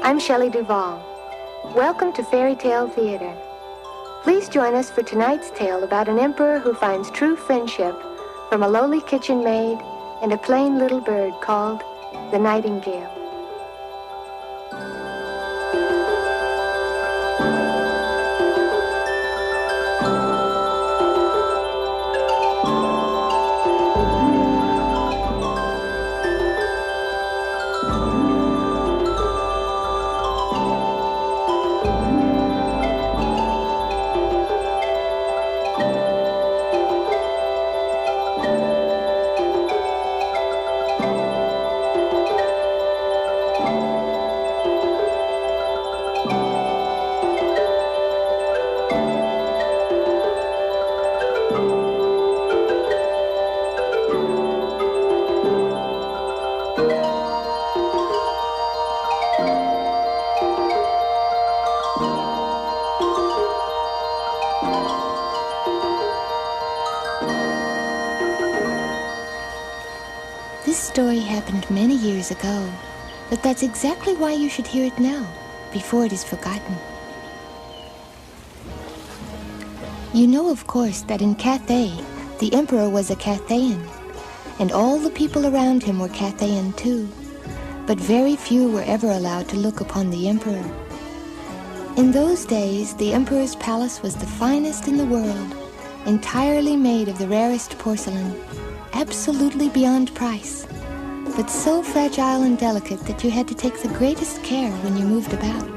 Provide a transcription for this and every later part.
I'm Shelley Duvall. Welcome to Fairy Tale Theater. Please join us for tonight's tale about an emperor who finds true friendship from a lowly kitchen maid and a plain little bird called the Nightingale. This story happened many years ago, but that's exactly why you should hear it now, before it is forgotten. You know, of course, that in Cathay, the emperor was a Cathayan, and all the people around him were Cathayan too, but very few were ever allowed to look upon the emperor. In those days, the emperor's palace was the finest in the world, entirely made of the rarest porcelain, absolutely beyond price, but so fragile and delicate that you had to take the greatest care when you moved about.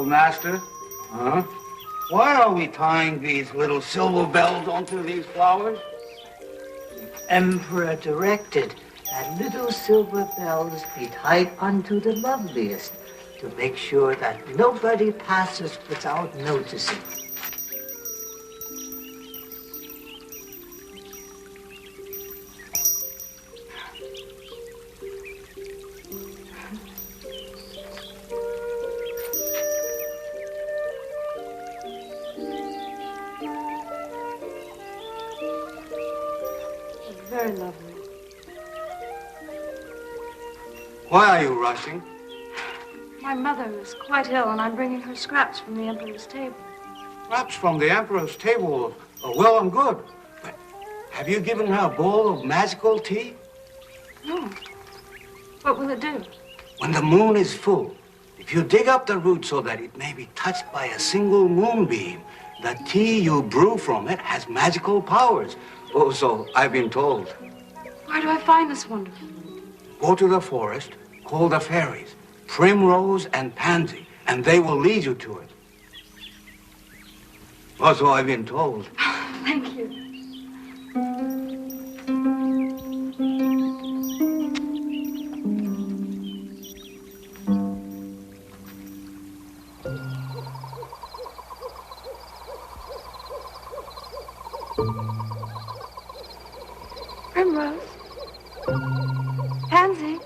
Master? Huh? Why are we tying these little silver bells onto these flowers? The emperor directed that little silver bells be tied unto the loveliest to make sure that nobody passes without noticing. Very lovely. Why are you rushing? My mother is quite ill, and I'm bringing her scraps from the emperor's table. Scraps from the emperor's table are well and good. But have you given her a bowl of magical tea? No. What will it do? When the moon is full, if you dig up the root so that it may be touched by a single moonbeam, the tea you brew from it has magical powers. Oh, so I've been told. Where do I find this wonderful? Go to the forest, call the fairies, Primrose and Pansy, and they will lead you to it. Oh, so I've been told. Thank you. Primrose. Pansy.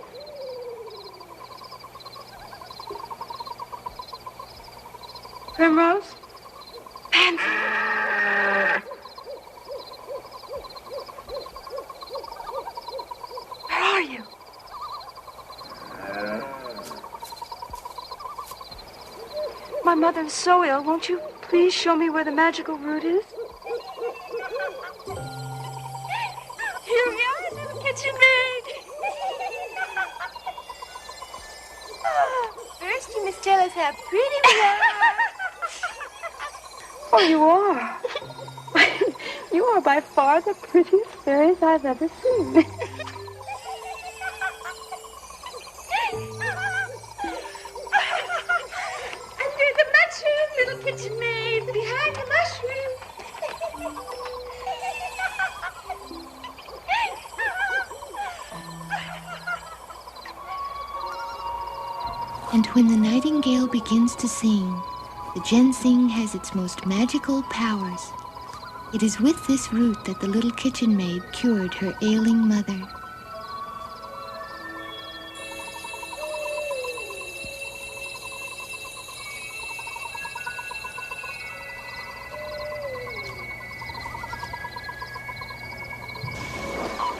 Primrose. Pansy. Where are you? My mother is so ill. Won't you please show me where the magical root is? kitchen maid. First, you must tell us how pretty we are. Oh, you are. You are by far the prettiest fairies I've ever seen. Under the mushroom, little kitchen maid. Behind the mushroom. And when the nightingale begins to sing, the ginseng has its most magical powers. It is with this root that the little kitchen maid cured her ailing mother.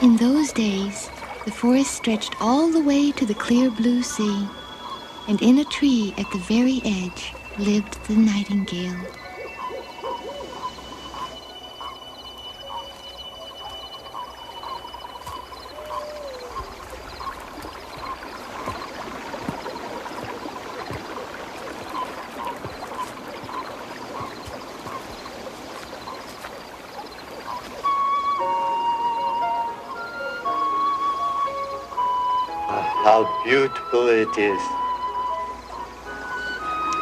In those days, the forest stretched all the way to the clear blue sea, and in a tree at the very edge lived the nightingale. How beautiful it is.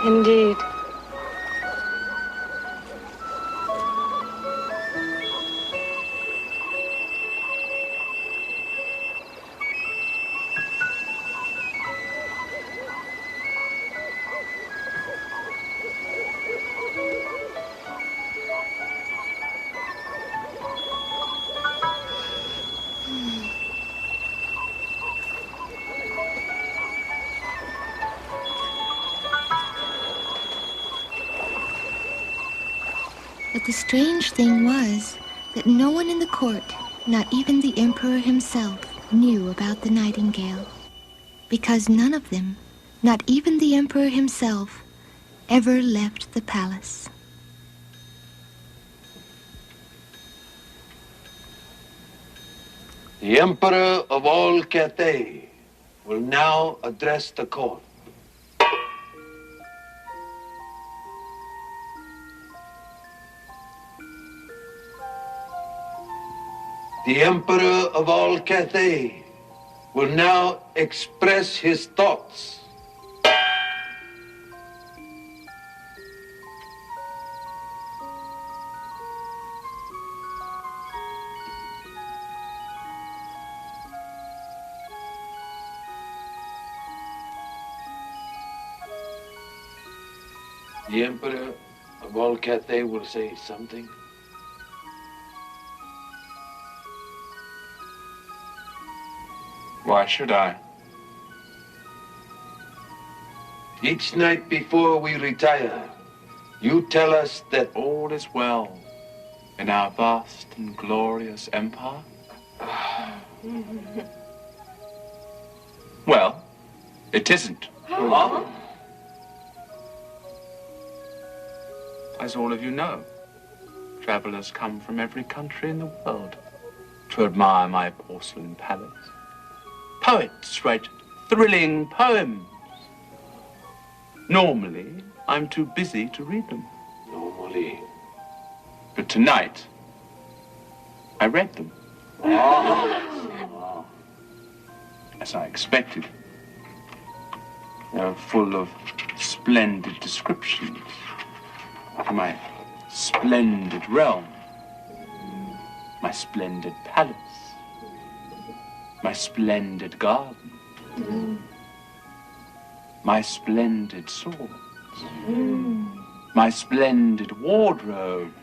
Indeed. But the strange thing was that no one in the court, not even the emperor himself, knew about the nightingale, because none of them, not even the emperor himself, ever left the palace. The Emperor of all Cathay will now address the court. The Emperor of all Cathay will now express his thoughts. The Emperor of all Cathay will say something. Why should I? Each night before we retire, you tell us that All is well in our vast and glorious empire? Well, it isn't. As all of you know, travelers come from every country in the world to admire my porcelain palace. Poets write thrilling poems. Normally, I'm too busy to read them. normally. But tonight, I read them. As I expected. They're full of splendid descriptions of my splendid realm, my splendid palace, my splendid garden, my splendid swords, my splendid wardrobe,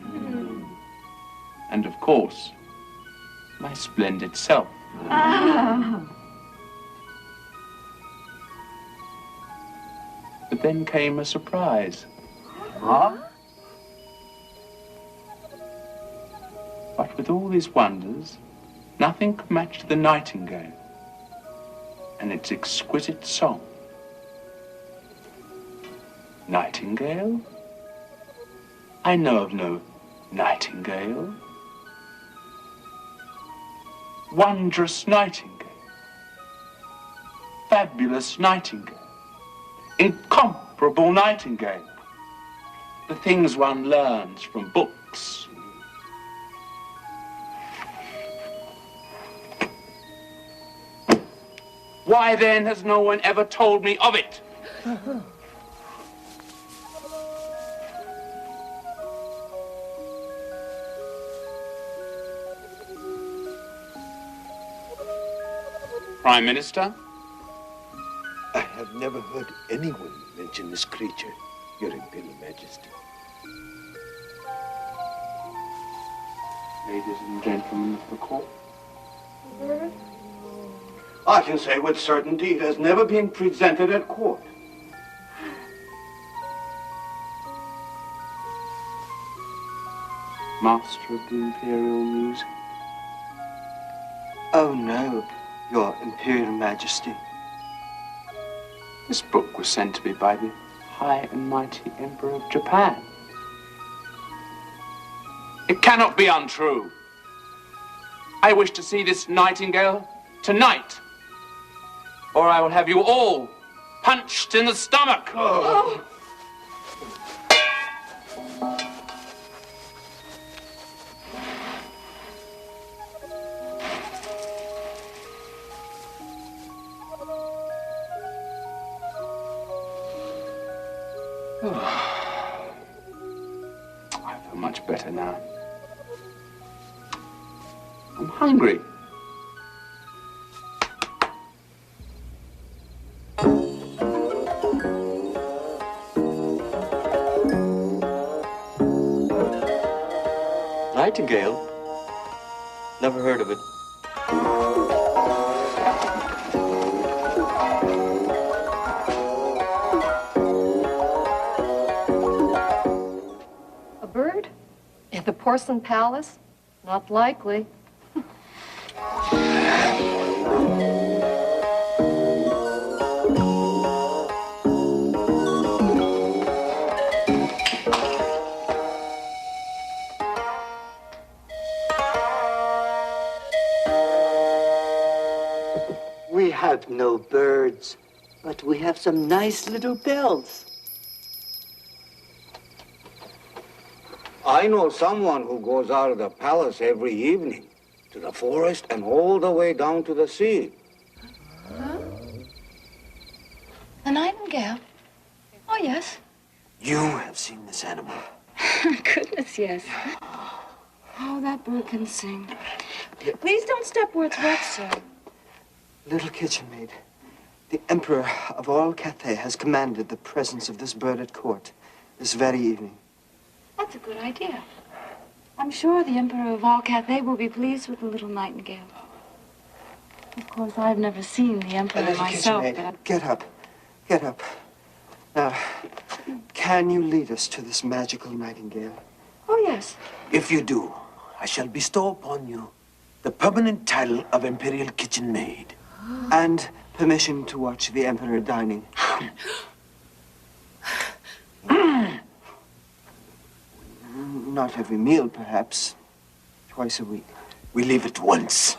and of course, my splendid self. But then came a surprise. But with all these wonders, nothing could match the nightingale and its exquisite song. Nightingale? I know of no nightingale. Wondrous Nightingale. Fabulous Nightingale. Incomparable Nightingale. The things one learns from books. Why then has no one ever told me of it? Prime Minister? I have never heard anyone mention this creature, Your Imperial Majesty. Ladies and gentlemen of the court. I can say with certainty it has never been presented at court. Master of the Imperial Music. Oh no, Your Imperial Majesty. This book was sent to me by the High and Mighty Emperor of Japan. It cannot be untrue. I wish to see this Nightingale tonight, or I will have you all punched in the stomach. Oh. I feel much better now. I'm hungry. Nightingale? Never heard of it. A bird? In the porcelain palace? Not likely. We have no birds, but we have some nice little bells. I know someone who goes out of the palace every evening to the forest and all the way down to the sea. A nightingale? Oh, yes. You have seen this animal. Goodness, yes. Oh, that bird can sing. Please don't step where it's wet, sir. Little kitchen maid, the Emperor of all Cathay has commanded the presence of this bird at court this very evening. That's a good idea. I'm sure the Emperor of all Cathay will be pleased with the little nightingale. Of course, I've never seen the Emperor Little myself, kitchen maid, but... get up. Get up. Now, can you lead us to this magical nightingale? Oh, yes. If you do, I shall bestow upon you the permanent title of Imperial Kitchen Maid. And permission to watch the Emperor dining. Not every meal, perhaps. Twice a week. We leave at once.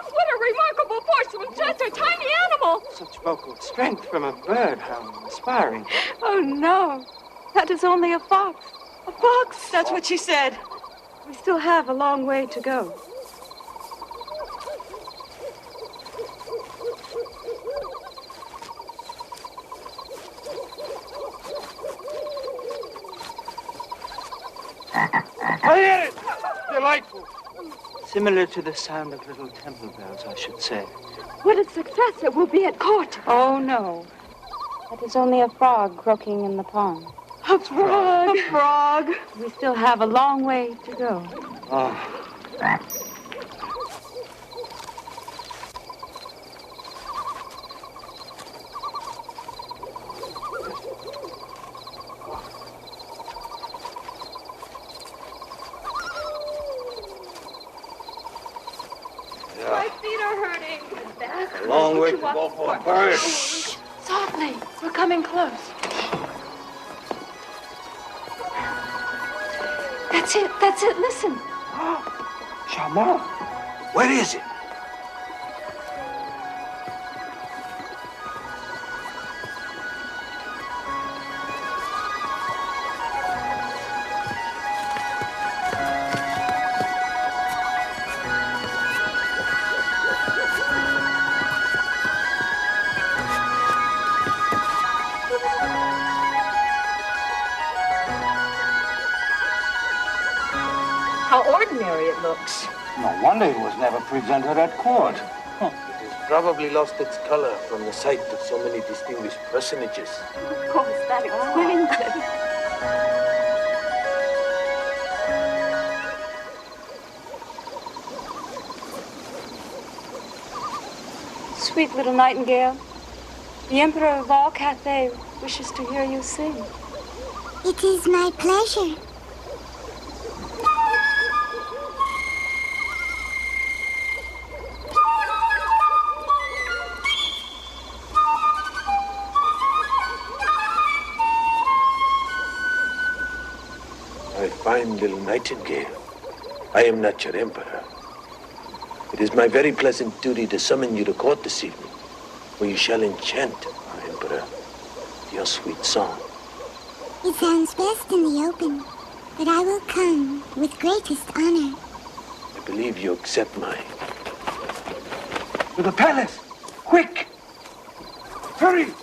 What a remarkable force with just a tiny animal! Such vocal strength from a bird, how inspiring. Oh, no. That is only a fox. A fox, that's what she said. We still have a long way to go. I hear it! Delightful. Similar to the sound of little temple bells, I should say. What a success it will be at court. Oh, no. That is only a frog croaking in the pond. A frog. A frog. We still have a long way to go. Oh. My feet are hurting. A long way to go for a bird. Softly. We're coming close. That's it. That's it. Listen. Charmant, where is it? How ordinary it looks. No wonder it was never presented at court. It has probably lost its color from the sight of so many distinguished personages. Of course, that explains it. Sweet little Nightingale, the Emperor of all Cathay wishes to hear you sing. It is my pleasure. My fine little Nightingale, I am not your emperor. It is my very pleasant duty to summon you to court this evening, where you shall enchant our emperor with your sweet song. It sounds best in the open, but I will come with greatest honor. I believe you accept my... To the palace! Quick! Hurry!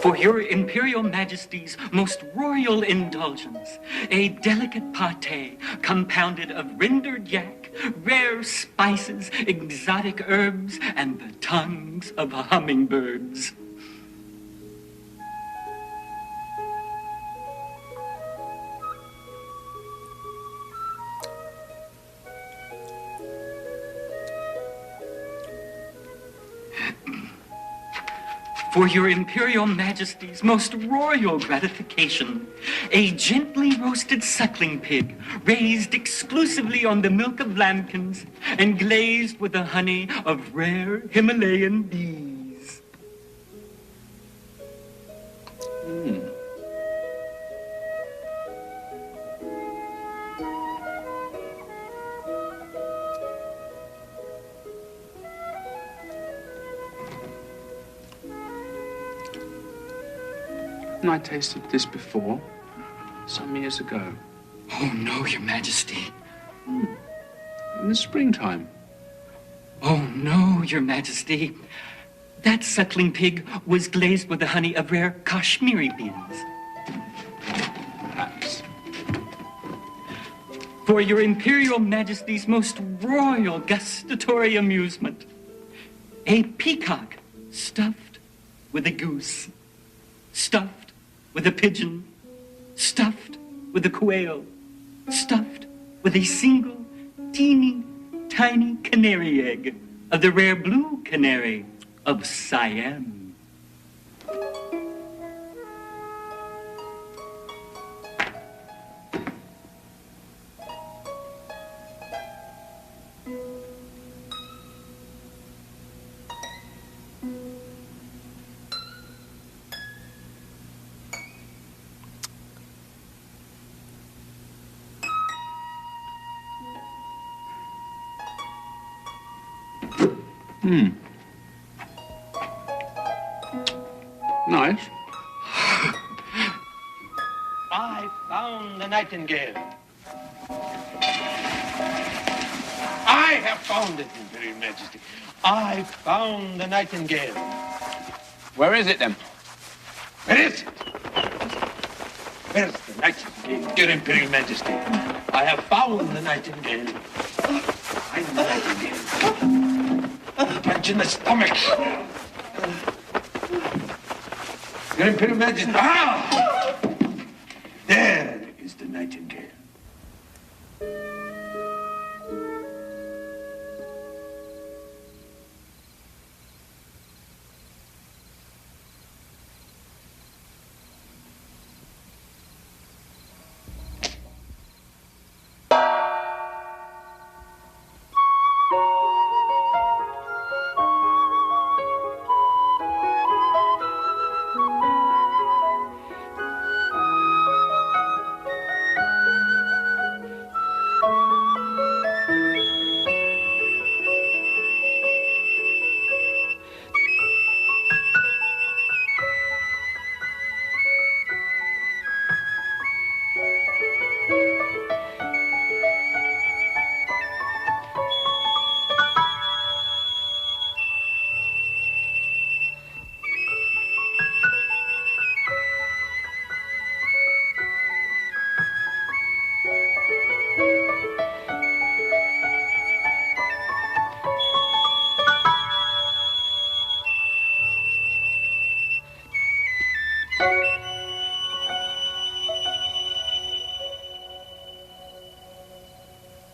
For your Imperial Majesty's most royal indulgence, a delicate pâté compounded of rendered yak, rare spices, exotic herbs, and the tongues of hummingbirds. For your Imperial Majesty's most royal gratification, a gently roasted suckling pig raised exclusively on the milk of lambkins and glazed with the honey of rare Himalayan bees. I tasted this before, some years ago. Oh, no, Your Majesty. In the springtime. Oh, no, Your Majesty. That suckling pig was glazed with the honey of rare Kashmiri beans. Perhaps. For your Imperial Majesty's most royal gustatory amusement, a peacock stuffed with a goose, stuffed with a pigeon, stuffed with a quail, stuffed with a single teeny tiny canary egg of the rare blue canary of Siam. Nice. I found the Nightingale. I have found it, Imperial Majesty. I found the Nightingale. Where is it, then? Where is it? Where's the Nightingale, your Imperial Majesty? I have found the Nightingale. Find the Nightingale. Punch in the stomach. Your Imperial Majesty. Ah! There is the Nightingale.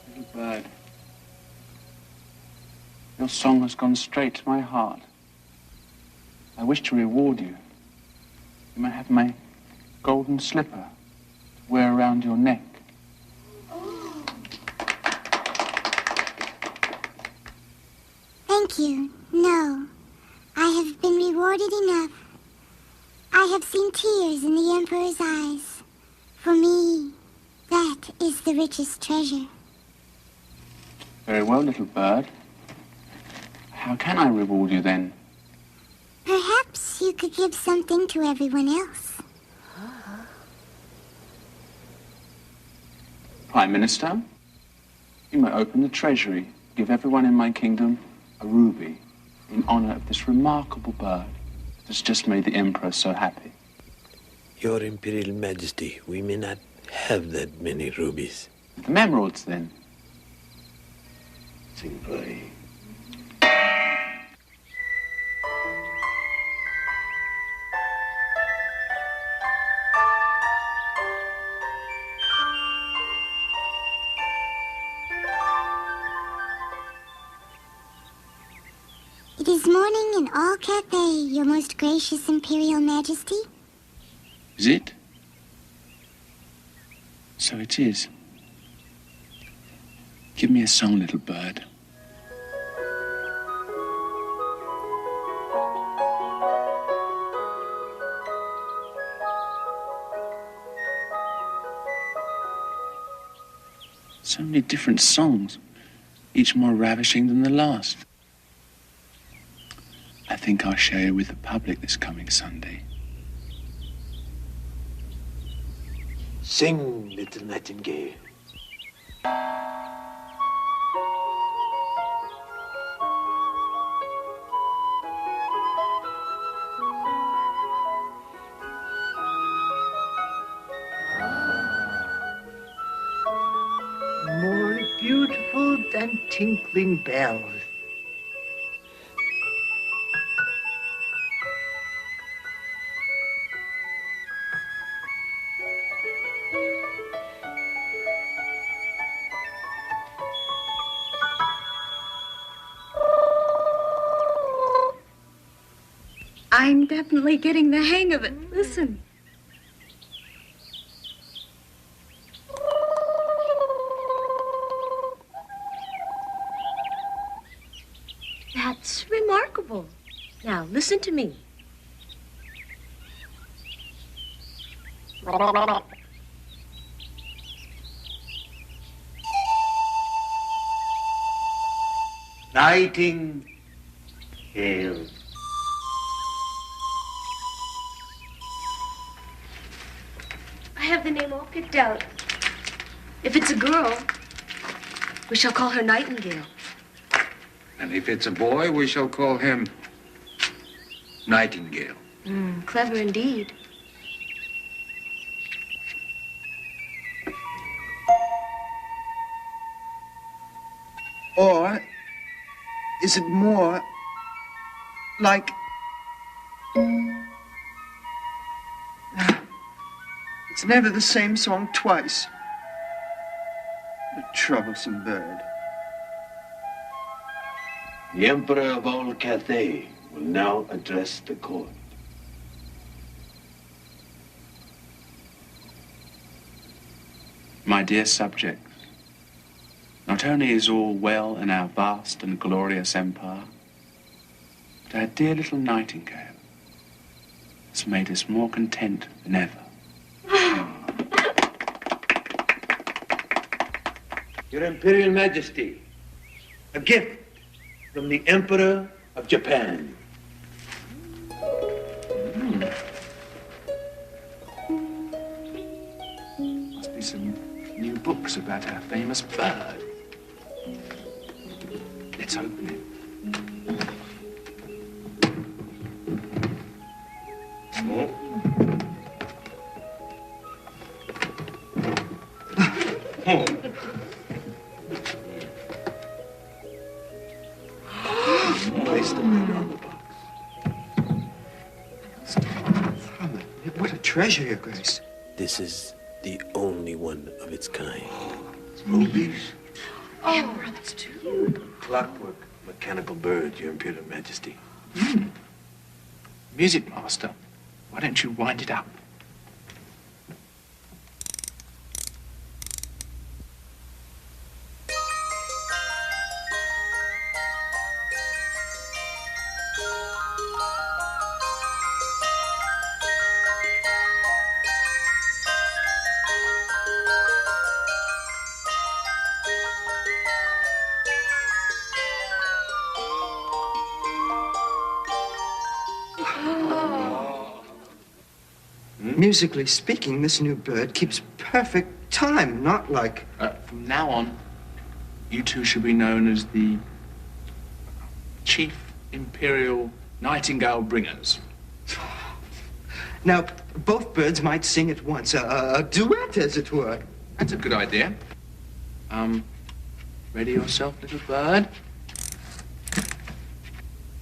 Little bird, your song has gone straight to my heart. I wish to reward you. You may have my golden slipper to wear around your neck. Thank you. No, I have been rewarded enough. I have seen tears in the Emperor's eyes. For me, that is the richest treasure. Very well, little bird. How can I reward you then? Perhaps you could give something to everyone else. Prime Minister, you may open the treasury, give everyone in my kingdom a ruby in honor of this remarkable bird that's just made the Emperor so happy. Your Imperial Majesty, we may not have that many rubies. The emeralds, then. Simply. It is morning in all Cathay, your most gracious Imperial Majesty. Is it? So it is. Give me a song, little bird. So many different songs, each more ravishing than the last. I think I'll share it with the public this coming Sunday. Sing, little Nightingale. More beautiful than tinkling bells. I'm definitely getting the hang of it. Listen. That's remarkable. Now, listen to me. Nightingale. I have the name all picked out. If it's a girl, we shall call her Nightingale. And if it's a boy, we shall call him Nightingale. Clever indeed. Or is it more like It's never the same song twice. A troublesome bird. The Emperor of all Cathay will now address the court. My dear subjects, not only is all well in our vast and glorious empire, but our dear little Nightingale has made us more content than ever. Your Imperial Majesty, a gift from the Emperor of Japan. Must be some new books about our famous bird. Let's open it. Place the lid on the box. What a treasure, Your Grace. This is the only one of its kind. Rubies? Emperor, that's true. Clockwork, mechanical bird, Your Imperial Majesty. Music master, why don't you wind it up? Musically speaking, this new bird keeps perfect time, not like... From now on, you two should be known as the Chief Imperial Nightingale Bringers. Now, both birds might sing at once, a duet, as it were. That's a good idea. Ready yourself, little bird?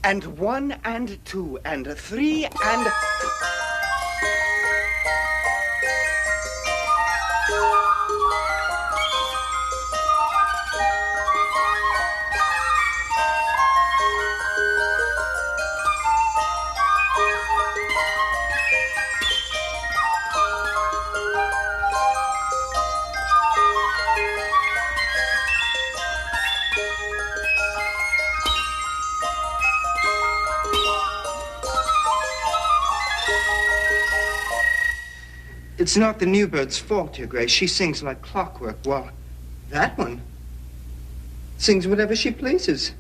And 1 and 2 and 3 and... It's not the new bird's fault, Your Grace. She sings like clockwork, while that one sings whatever she pleases.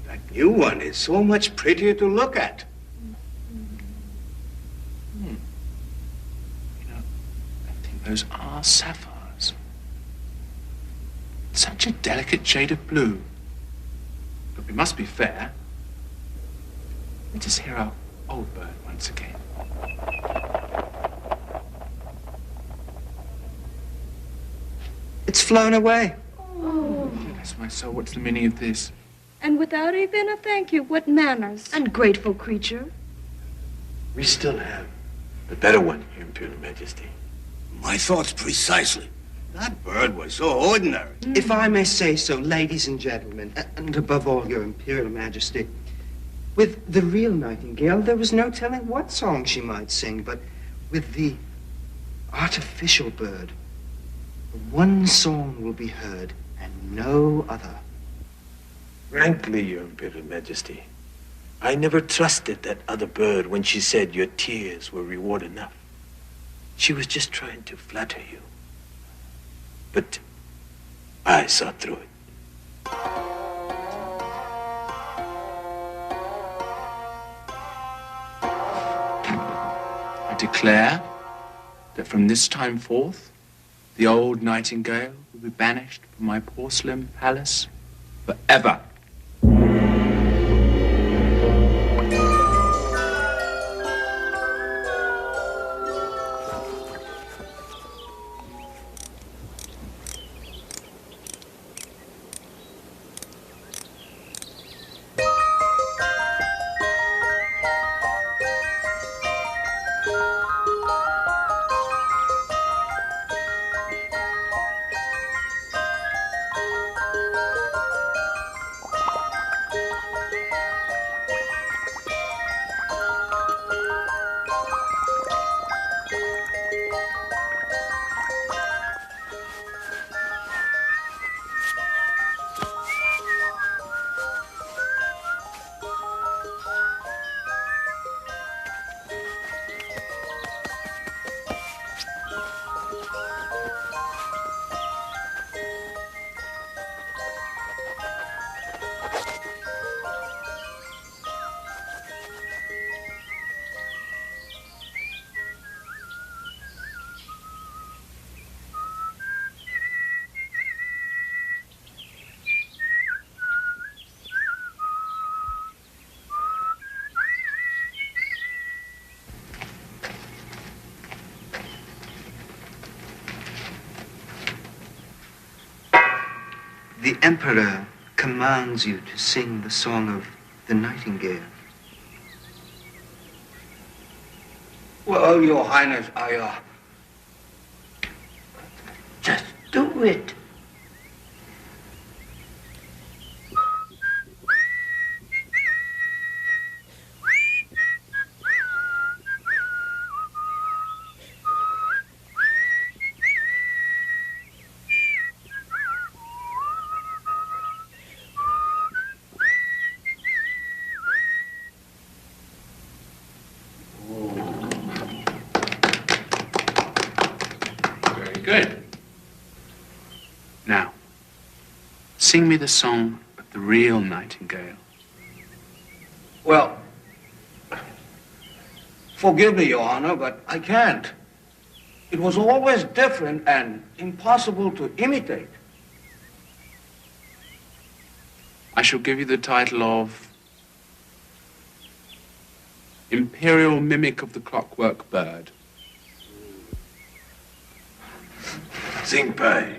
That new one is so much prettier to look at. You know, I think those are sapphires. Such a delicate shade of blue. But we must be fair. Let us hear our old bird once again. It's flown away. Oh. Bless my soul, what's the meaning of this? And without even a thank you, what manners. Ungrateful creature. We still have the better one, Your Imperial Majesty. My thoughts precisely. That bird was so ordinary. If I may say so, ladies and gentlemen, and above all, Your Imperial Majesty, with the real Nightingale, there was no telling what song she might sing, but with the artificial bird, one song will be heard and no other. Frankly, Your Imperial Majesty, I never trusted that other bird when she said your tears were reward enough. She was just trying to flatter you. But I saw through it. I declare that from this time forth, the old Nightingale will be banished from my porcelain palace forever. Emperor commands you to sing the song of the Nightingale. Well, Your Highness, Just do it. Good. Now, sing me the song of the real Nightingale. Well, forgive me, Your Honor, but I can't. It was always different and impossible to imitate. I shall give you the title of Imperial Mimic of the Clockwork Bird. Sing pie.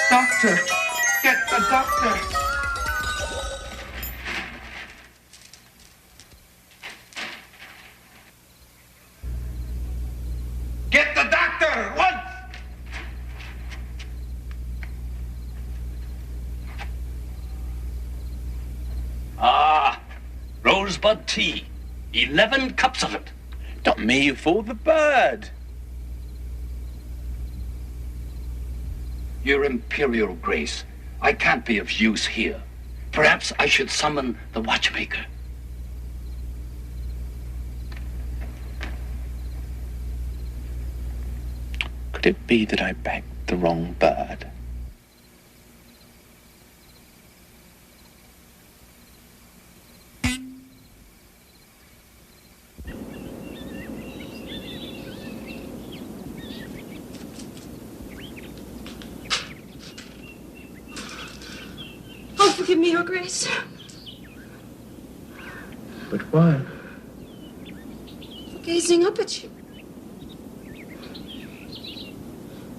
Doctor! Get the doctor! Get the doctor at once! Rosebud tea. 11 cups of it. Not me, you fool, the bird. Your Imperial Grace, I can't be of use here. Perhaps I should summon the watchmaker. Could it be that I bagged the wrong bird? Oh, forgive me, Your Grace. But why? For gazing up at you.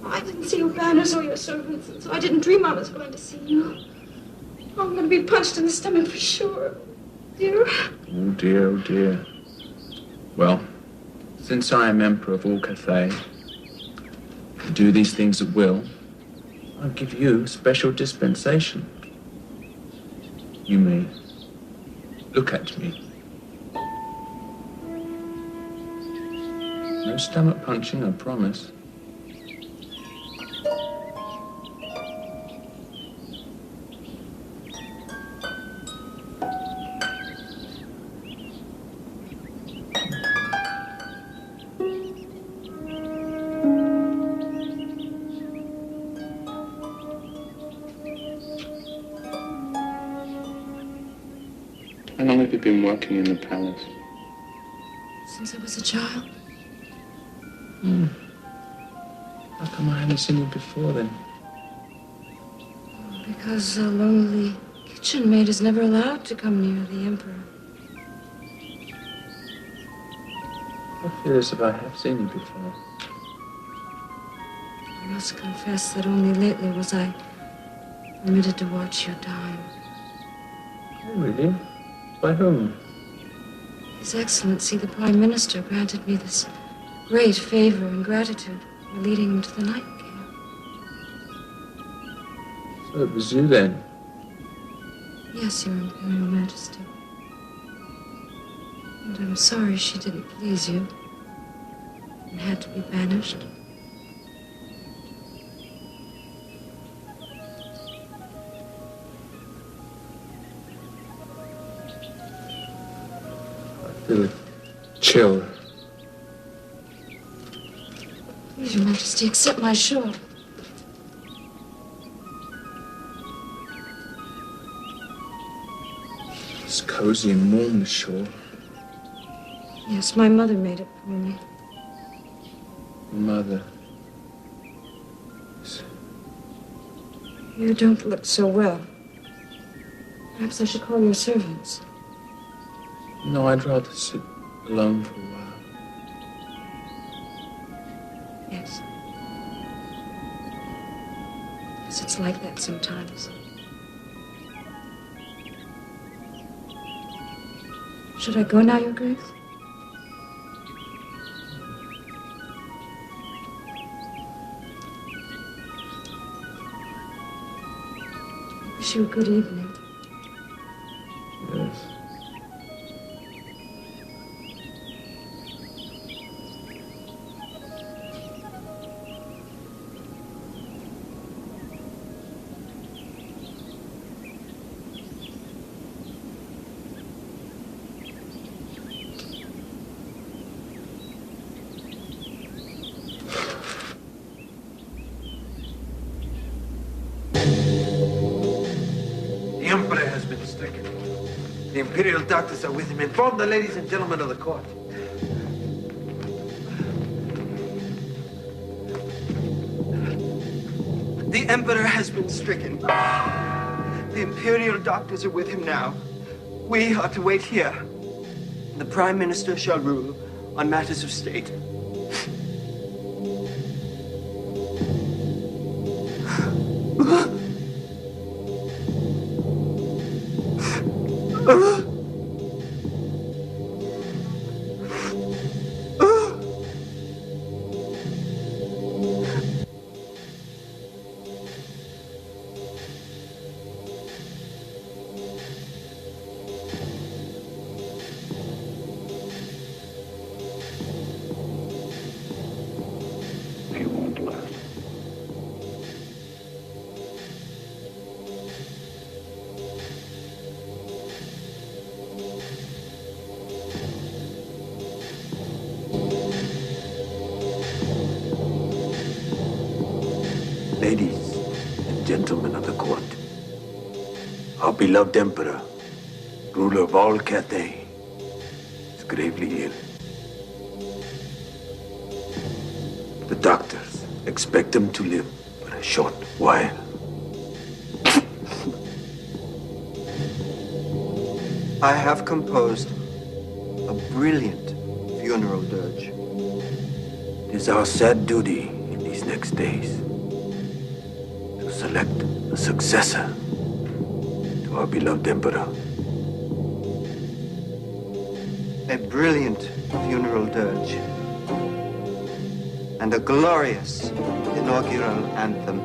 I didn't see your banners or your servants, and so I didn't dream I was going to see you. Oh, I'm going to be punched in the stomach for sure. Dear. Oh dear, oh dear. Well, since I am Emperor of all Cathay, and do these things at will, I'll give you special dispensation. You may look at me. No stomach punching, I promise. How long have you been working in the palace? Since I was a child. How come I haven't seen you before then? Because a lonely kitchen maid is never allowed to come near the Emperor. I feel as if I have seen you before. I must confess that only lately was I permitted to watch you dine. Oh, really? By whom? His Excellency, the Prime Minister, granted me this great favor and gratitude for leading him to the Nightingale. So it was you then? Yes, Your Imperial Majesty. And I'm sorry she didn't please you and had to be banished. I feel a chill. Please, Your Majesty, accept my shawl. It's cozy and warm, the shore. Yes, my mother made it for me. Mother. You don't look so well. Perhaps I should call your servants. No, I'd rather sit alone for a while. Yes. Yes, it's like that sometimes. Should I go now, Your Grace? Wish you a good evening. Yes. The Emperor has been stricken. The Imperial doctors are with him. Inform the ladies and gentlemen of the court. The Emperor has been stricken. The Imperial doctors are with him now. We are to wait here. The Prime Minister shall rule on matters of state. He won't last. Ladies and gentlemen of the court, our beloved Emperor, ruler of all Cathay, is gravely ill. The doctors expect him to live but a short while. I have composed a brilliant funeral dirge. It is our sad duty in these next days to select a successor to our beloved Emperor. A brilliant funeral dirge. And a glorious inaugural anthem.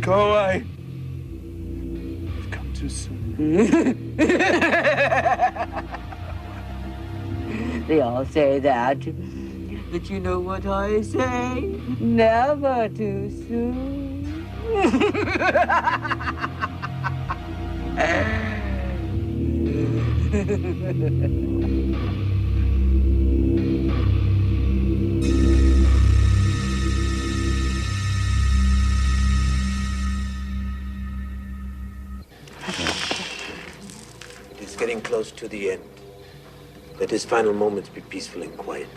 Go away. You've come too soon. They all say that. But you know what I say? Never too soon. It is getting close to the end. Let his final moments be peaceful and quiet.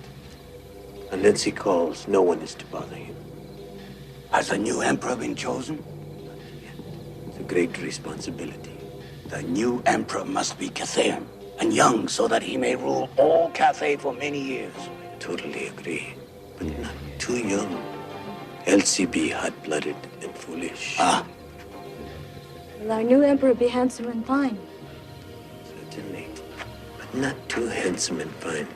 Unless he calls, no one is to bother him. Has a new emperor been chosen? It's a great responsibility. The new emperor must be Cathaean and young so that he may rule all Cathay for many years. I totally agree, but not too young. Else he be hot-blooded and foolish. Ah, Will our new emperor be handsome and fine? Certainly, but not too handsome and fine.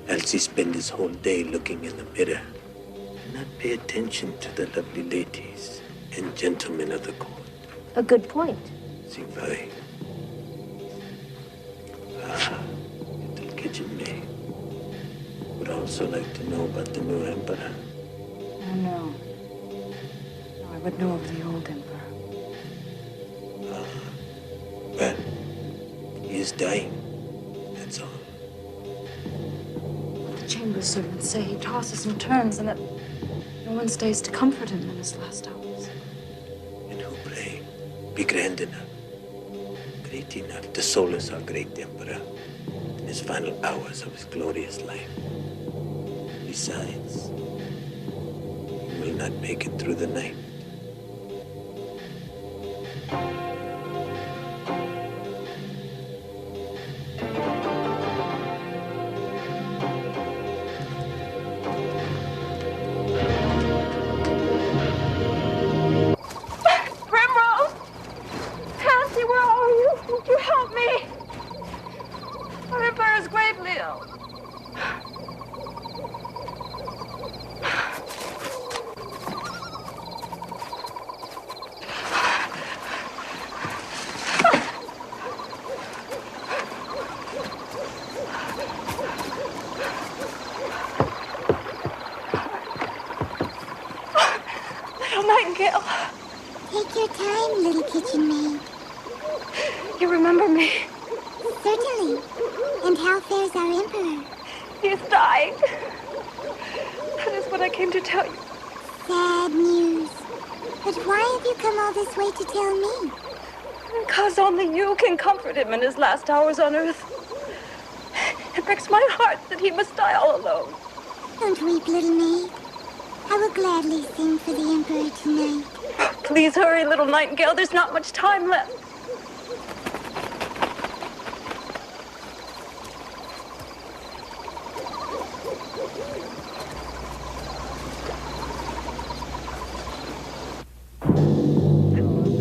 Else he spend his whole day looking in the mirror and not pay attention to the lovely ladies and gentlemen of the court. A good point. Faerie. Little kitchen maid. Would also like to know about the new emperor. Oh, no. No, I would know of the old emperor. Well, he is dying. That's all. The chamber servants say he tosses and turns and that no one stays to comfort him in his last hours. And who pray? Be grand enough. Great enough to solace our great emperor in his final hours of his glorious life. Besides, he will not make it through the night. Nightingale. Take your time, little kitchen maid. You remember me? Certainly. And how fares our emperor? He is dying. That is what I came to tell you. Sad news. But why have you come all this way to tell me? Because only you can comfort him in his last hours on earth. It breaks my heart that he must die all alone. Don't weep, little maid. I will gladly sing for the emperor tonight. Please hurry, little Nightingale. There's not much time left.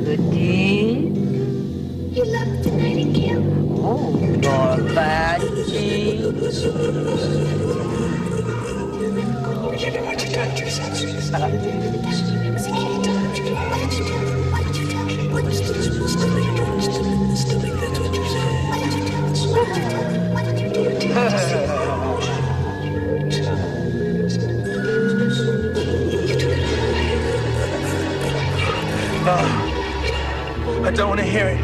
Good deed. You love the Nightingale. Oh, your bad deed. I don't want to hear it.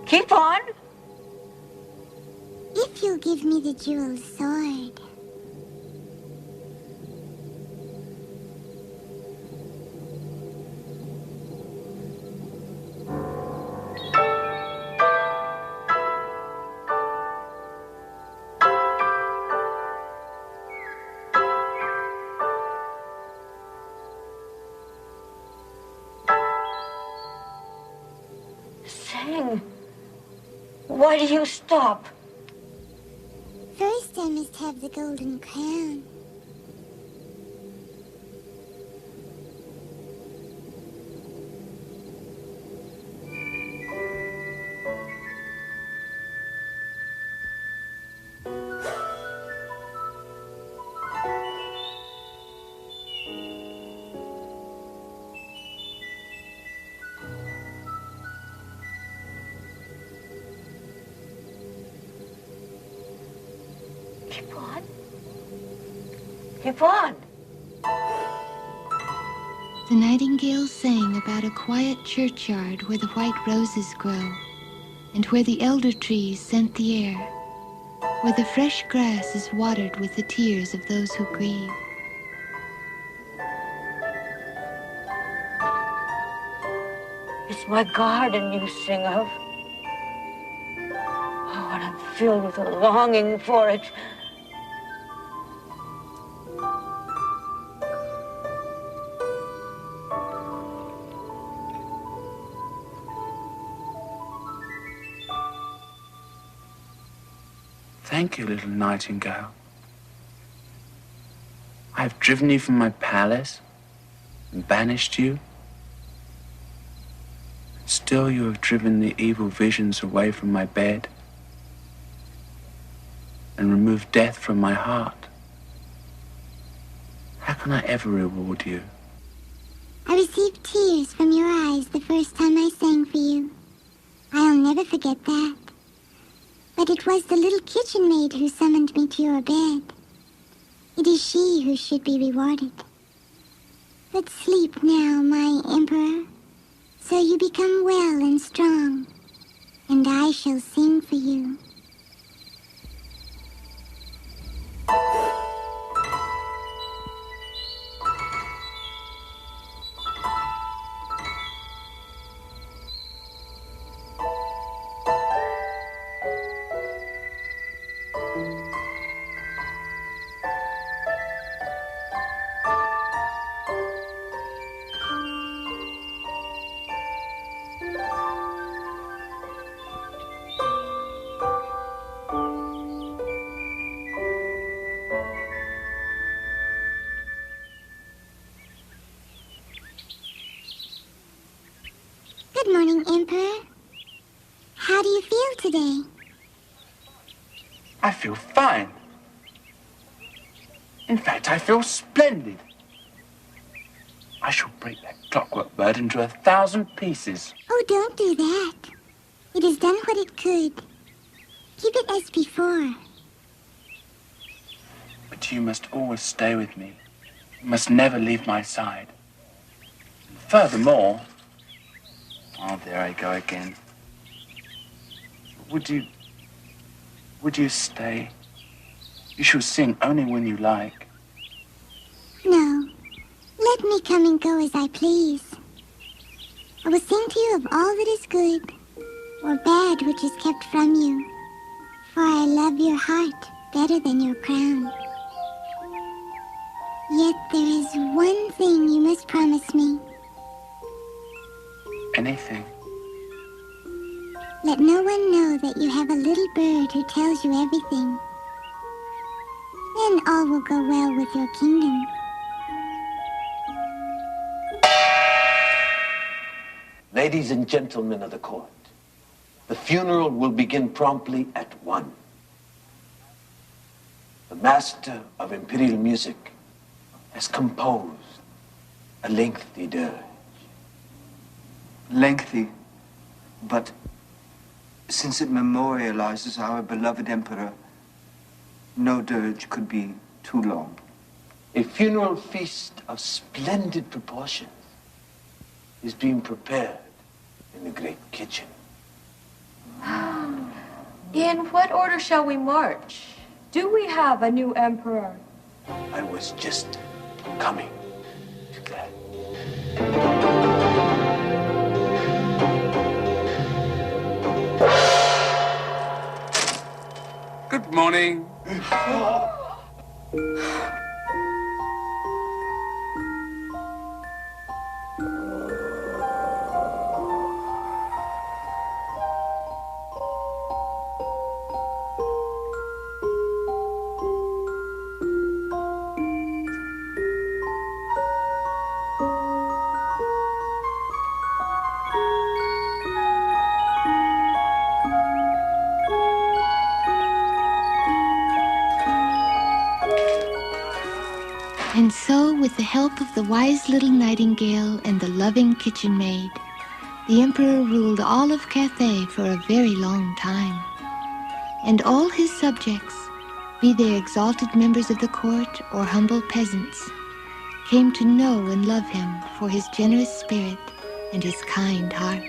Keep on. If you'll give me the jeweled sword. Why do you stop? First, I must have the golden crown. Keep on. Keep on. The nightingale sang about a quiet churchyard where the white roses grow, and where the elder trees scent the air, where the fresh grass is watered with the tears of those who grieve. It's my garden you sing of. Oh, and I'm filled with a longing for it. Thank you, little nightingale. I have driven you from my palace and banished you. Still you have driven the evil visions away from my bed and removed death from my heart. How can I ever reward you? I received tears from your eyes the first time I sang for you. I'll never forget that. But it was the little kitchen maid who summoned me to your bed. It is she who should be rewarded. But sleep now, my emperor, so you become well and strong, and I shall sing for you. Good morning, Emperor. How do you feel today? I feel fine. In fact, I feel splendid. I shall break that clockwork bird into 1,000 pieces. Oh, don't do that. It has done what it could. Keep it as before. But you must always stay with me. You must never leave my side. And furthermore... Oh, there I go again. Would you stay? You shall sing only when you like. No. Let me come and go as I please. I will sing to you of all that is good or bad which is kept from you, for I love your heart better than your crown. Yet there is one thing you must promise me. Anything. Let no one know that you have a little bird who tells you everything. Then all will go well with your kingdom. Ladies and gentlemen of the court, the funeral will begin promptly at 1. The master of imperial music has composed a lengthy dirge. Lengthy, but since it memorializes our beloved emperor, no dirge could be too long. A funeral feast of splendid proportions is being prepared in the great kitchen. In what order shall we march? Do we have a new emperor? I was just coming to that. Good morning. And so, with the help of the wise little nightingale and the loving kitchen maid, the emperor ruled all of Cathay for a very long time. And all his subjects, be they exalted members of the court or humble peasants, came to know and love him for his generous spirit and his kind heart.